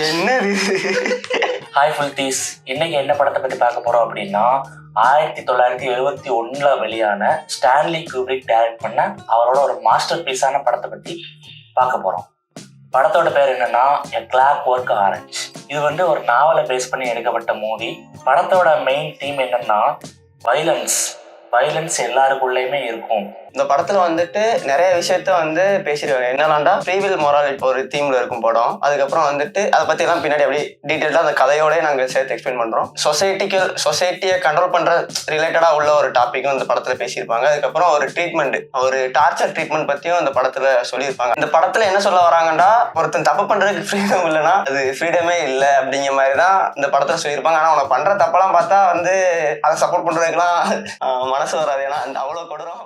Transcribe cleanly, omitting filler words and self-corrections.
என்னது? ஹாய் ஃபுல்தீஸ், இன்னைக்கு என்ன படத்தை பற்றி பார்க்க போகிறோம் அப்படின்னா 1971 வெளியான ஸ்டான்லி குப்ரிக் டைரக்ட் பண்ண அவரோட ஒரு மாஸ்டர் பீஸான படத்தை பற்றி பார்க்க போகிறோம். படத்தோட பேர் என்னன்னா எ கிளாக் ஒர்க் ஆரஞ்ச். இது ஒரு நாவலை பேஸ் பண்ணி எடுக்கப்பட்ட மூவி. படத்தோட மெயின் தீம் என்னன்னா வைலன்ஸ் எல்லாருக்குள்ளேயுமே இருக்கும். இந்த படத்துல நிறைய விஷயத்த பேசிருக்காங்க. என்னன்னா ஃப்ரீவில் மொராலிட்டி ஒரு தீம்ல இருக்கும் படம். அதுக்கப்புறம் அதை பத்தி எல்லாம் பின்னாடி அப்படி டீட்டெயிலா அந்த கதையோட நாங்க சேர்த்து எக்ஸ்பிளைன் பண்றோம். சொசைட்டியை கண்ட்ரோல் பண்ற ரிலேட்டடா உள்ள ஒரு டாபிக்கும் இந்த படத்துல பேசியிருப்பாங்க. அதுக்கப்புறம் ஒரு டார்ச்சர் ட்ரீட்மெண்ட் பத்தியும் இந்த படத்துல சொல்லியிருப்பாங்க. இந்த படத்துல என்ன சொல்ல வராங்கன்னா, ஒருத்தன் தப்பு பண்றதுக்கு ஃப்ரீடம் இல்லைன்னா அது ஃப்ரீடமே இல்லை அப்படிங்கிற மாதிரிதான் இந்த படத்துல சொல்லியிருப்பாங்க. ஆனா அவனை பண்ற தப்பெல்லாம் பார்த்தா அதை சப்போர்ட் பண்றதுக்கெல்லாம் மனசு வராது. ஏன்னா அவ்வளவு கொடூரம்